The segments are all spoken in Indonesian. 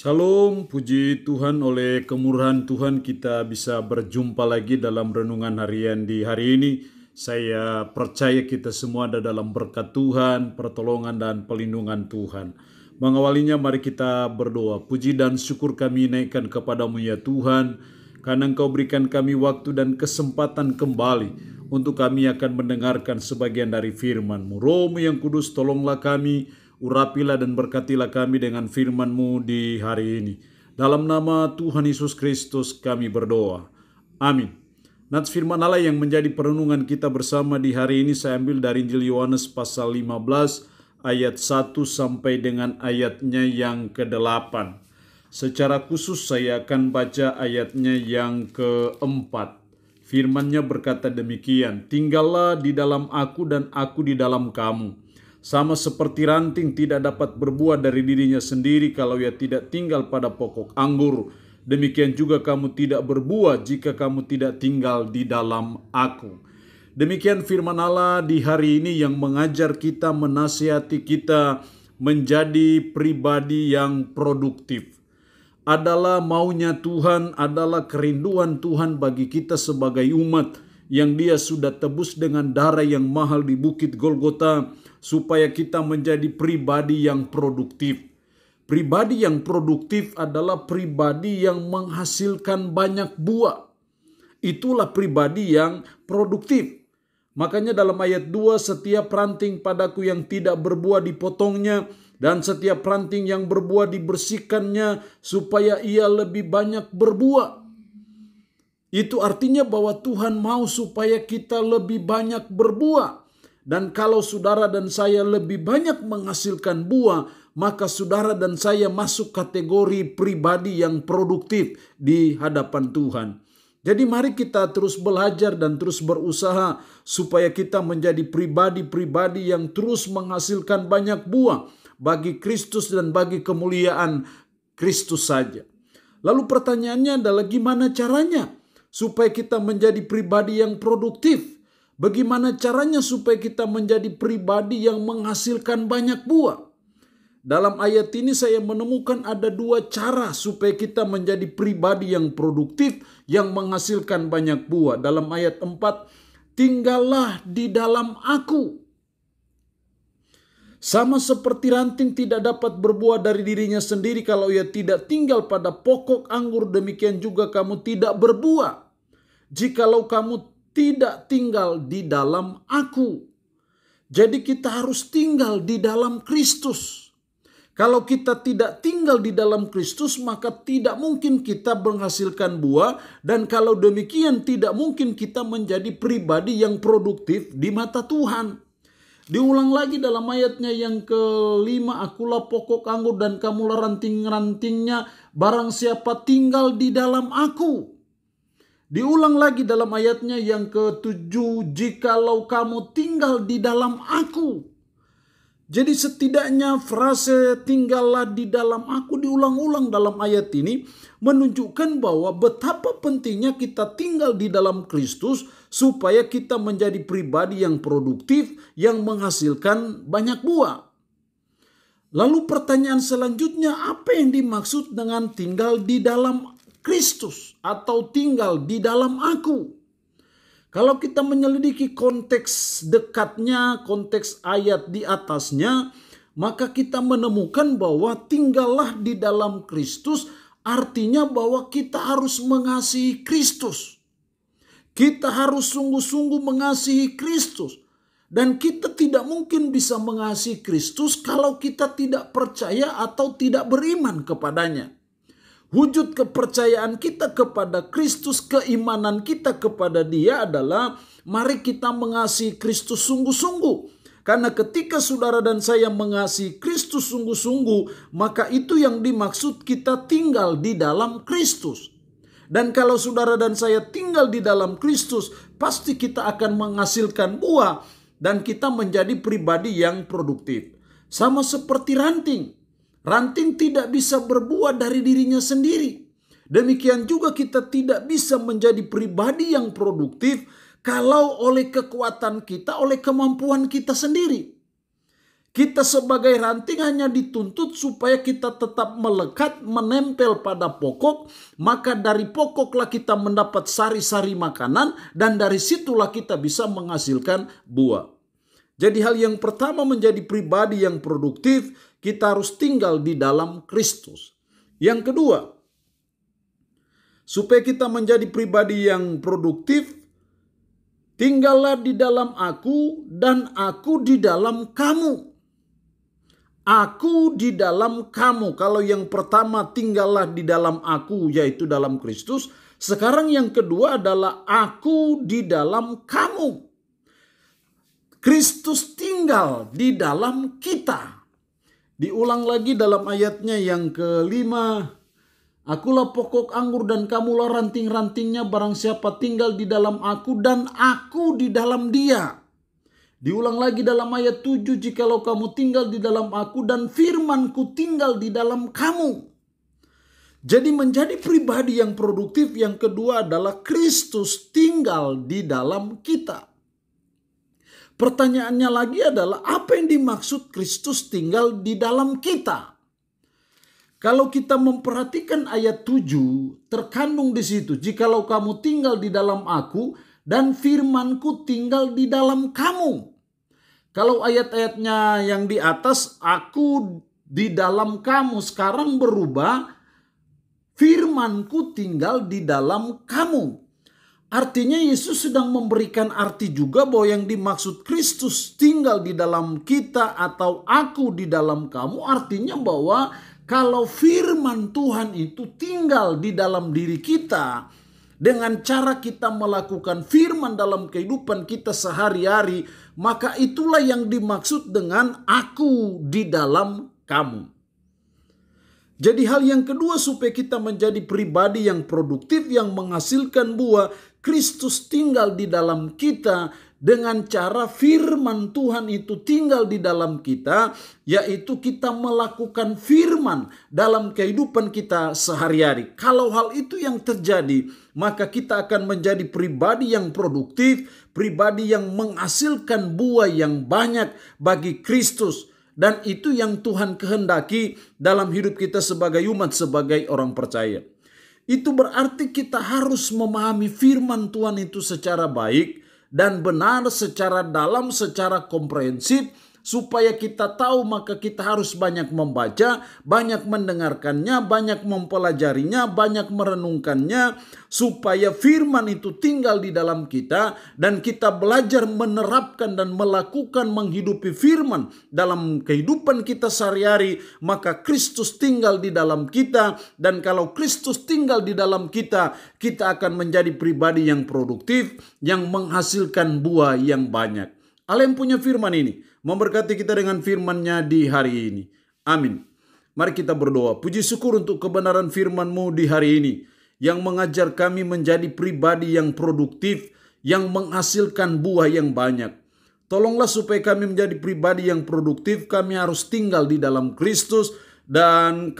Salam, puji Tuhan, oleh kemurahan Tuhan kita bisa berjumpa lagi dalam renungan harian di hari ini. Saya percaya kita semua ada dalam berkat Tuhan, pertolongan dan pelindungan Tuhan. Mengawalinya mari kita berdoa. Puji dan syukur kami naikkan kepadamu ya Tuhan, karena Engkau berikan kami waktu dan kesempatan kembali untuk kami akan mendengarkan sebagian dari firman-Mu. Roh-Mu yang kudus, tolonglah kami, urapilah dan berkatilah kami dengan firman-Mu di hari ini. Dalam nama Tuhan Yesus Kristus kami berdoa. Amin. Nats firman Allah yang menjadi perenungan kita bersama di hari ini saya ambil dari Injil Yohanes pasal 15 ayat 1 sampai dengan ayatnya yang ke-8. Secara khusus saya akan baca ayatnya yang ke-4. Firman-Nya berkata demikian, "Tinggallah di dalam aku dan aku di dalam kamu. Sama seperti ranting tidak dapat berbuah dari dirinya sendiri kalau ia tidak tinggal pada pokok anggur, demikian juga kamu tidak berbuah jika kamu tidak tinggal di dalam aku." Demikian firman Allah di hari ini yang mengajar kita, menasihati kita menjadi pribadi yang produktif. Adalah maunya Tuhan, adalah kerinduan Tuhan bagi kita sebagai umat yang Dia sudah tebus dengan darah yang mahal di Bukit Golgota, supaya kita menjadi pribadi yang produktif. Pribadi yang produktif adalah pribadi yang menghasilkan banyak buah. Itulah pribadi yang produktif. Makanya dalam ayat 2, "Setiap ranting padaku yang tidak berbuah dipotongnya, dan setiap ranting yang berbuah dibersihkannya, supaya ia lebih banyak berbuah." Itu artinya bahwa Tuhan mau supaya kita lebih banyak berbuah. Dan kalau saudara dan saya lebih banyak menghasilkan buah, maka saudara dan saya masuk kategori pribadi yang produktif di hadapan Tuhan. Jadi mari kita terus belajar dan terus berusaha supaya kita menjadi pribadi-pribadi yang terus menghasilkan banyak buah bagi Kristus dan bagi kemuliaan Kristus saja. Lalu pertanyaannya adalah gimana caranya supaya kita menjadi pribadi yang produktif? Bagaimana caranya supaya kita menjadi pribadi yang menghasilkan banyak buah? Dalam ayat ini saya menemukan ada dua cara supaya kita menjadi pribadi yang produktif, yang menghasilkan banyak buah. Dalam ayat 4, "Tinggallah di dalam aku." Sama seperti ranting tidak dapat berbuah dari dirinya sendiri kalau ia tidak tinggal pada pokok anggur, demikian juga kamu tidak berbuah jikalau kamu tidak tinggal di dalam aku. Jadi kita harus tinggal di dalam Kristus. Kalau kita tidak tinggal di dalam Kristus, maka tidak mungkin kita menghasilkan buah, dan kalau demikian tidak mungkin kita menjadi pribadi yang produktif di mata Tuhan. Diulang lagi dalam ayatnya yang ke-5, "Akulah pokok anggur dan kamulah ranting-rantingnya, barang siapa tinggal di dalam aku." Diulang lagi dalam ayatnya yang ke-7, "Jikalau kamu tinggal di dalam aku." Jadi setidaknya frase "tinggallah di dalam aku" diulang-ulang dalam ayat ini menunjukkan bahwa betapa pentingnya kita tinggal di dalam Kristus supaya kita menjadi pribadi yang produktif, yang menghasilkan banyak buah. Lalu pertanyaan selanjutnya, apa yang dimaksud dengan tinggal di dalam Kristus atau tinggal di dalam aku? Kalau kita menyelidiki konteks dekatnya, konteks ayat di atasnya, maka kita menemukan bahwa tinggallah di dalam Kristus artinya bahwa kita harus mengasihi Kristus. Kita harus sungguh-sungguh mengasihi Kristus. Dan kita tidak mungkin bisa mengasihi Kristus kalau kita tidak percaya atau tidak beriman kepadanya. Wujud kepercayaan kita kepada Kristus, keimanan kita kepada Dia adalah mari kita mengasihi Kristus sungguh-sungguh. Karena ketika saudara dan saya mengasihi Kristus sungguh-sungguh, maka itu yang dimaksud kita tinggal di dalam Kristus. Dan kalau saudara dan saya tinggal di dalam Kristus, pasti kita akan menghasilkan buah dan kita menjadi pribadi yang produktif. Sama seperti ranting. Ranting tidak bisa berbuah dari dirinya sendiri. Demikian juga kita tidak bisa menjadi pribadi yang produktif kalau oleh kekuatan kita, oleh kemampuan kita sendiri. Kita sebagai ranting hanya dituntut supaya kita tetap melekat, menempel pada pokok. Maka dari pokoklah kita mendapat sari-sari makanan, dan dari situlah kita bisa menghasilkan buah. Jadi hal yang pertama menjadi pribadi yang produktif, kita harus tinggal di dalam Kristus. Yang kedua, supaya kita menjadi pribadi yang produktif, tinggallah di dalam aku dan aku di dalam kamu. Aku di dalam kamu. Kalau yang pertama tinggallah di dalam aku, yaitu dalam Kristus. Sekarang yang kedua adalah aku di dalam kamu. Kristus tinggal di dalam kita. Diulang lagi dalam ayatnya yang kelima. Akulah pokok anggur dan kamulah ranting-rantingnya, barang siapa tinggal di dalam aku dan aku di dalam dia. Diulang lagi dalam ayat 7, jikalau kamu tinggal di dalam aku dan firmanku tinggal di dalam kamu. Jadi menjadi pribadi yang produktif yang kedua adalah Kristus tinggal di dalam kita. Pertanyaannya lagi adalah apa yang dimaksud Kristus tinggal di dalam kita? Kalau kita memperhatikan ayat 7, terkandung di situ, jikalau kamu tinggal di dalam aku dan firmanku tinggal di dalam kamu. Kalau ayat-ayatnya yang di atas, aku di dalam kamu, sekarang berubah, firmanku tinggal di dalam kamu. Artinya Yesus sedang memberikan arti juga bahwa yang dimaksud Kristus tinggal di dalam kita atau aku di dalam kamu, artinya bahwa kalau firman Tuhan itu tinggal di dalam diri kita, dengan cara kita melakukan firman dalam kehidupan kita sehari-hari, maka itulah yang dimaksud dengan aku di dalam kamu. Jadi hal yang kedua supaya kita menjadi pribadi yang produktif, yang menghasilkan buah, Kristus tinggal di dalam kita dengan cara firman Tuhan itu tinggal di dalam kita, yaitu kita melakukan firman dalam kehidupan kita sehari-hari. Kalau hal itu yang terjadi, maka kita akan menjadi pribadi yang produktif, pribadi yang menghasilkan buah yang banyak bagi Kristus. Dan itu yang Tuhan kehendaki dalam hidup kita sebagai umat, sebagai orang percaya. Itu berarti kita harus memahami firman Tuhan itu secara baik dan benar, secara dalam, secara komprehensif, supaya kita tahu, maka kita harus banyak membaca, banyak mendengarkannya, banyak mempelajarinya, banyak merenungkannya, supaya firman itu tinggal di dalam kita dan kita belajar menerapkan dan melakukan menghidupi firman dalam kehidupan kita sehari-hari. Maka Kristus tinggal di dalam kita, dan kalau Kristus tinggal di dalam kita, kita akan menjadi pribadi yang produktif, yang menghasilkan buah yang banyak. Allah yang punya firman ini memberkati kita dengan firman-Nya di hari ini. Amin. Mari kita berdoa. Puji syukur untuk kebenaran firman-Mu di hari ini, yang mengajar kami menjadi pribadi yang produktif, yang menghasilkan buah yang banyak. Tolonglah supaya kami menjadi pribadi yang produktif. Kami harus tinggal di dalam Kristus, dan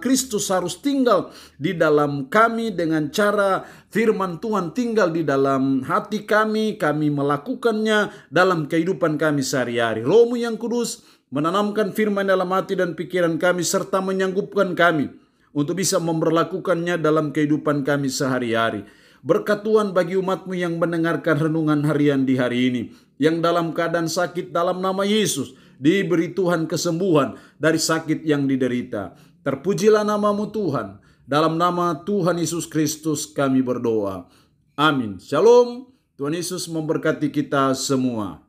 Kristus harus tinggal di dalam kami dengan cara firman Tuhan tinggal di dalam hati kami melakukannya dalam kehidupan kami sehari-hari. Roh-Mu yang kudus menanamkan firman dalam hati dan pikiran kami, serta menyanggupkan kami untuk bisa memperlakukannya dalam kehidupan kami sehari-hari. Berkat Tuhan bagi umat-Mu yang mendengarkan renungan harian di hari ini, yang dalam keadaan sakit, dalam nama Yesus diberi Tuhan kesembuhan dari sakit yang diderita. Terpujilah nama-Mu Tuhan. Dalam nama Tuhan Yesus Kristus kami berdoa. Amin. Shalom. Tuhan Yesus memberkati kita semua.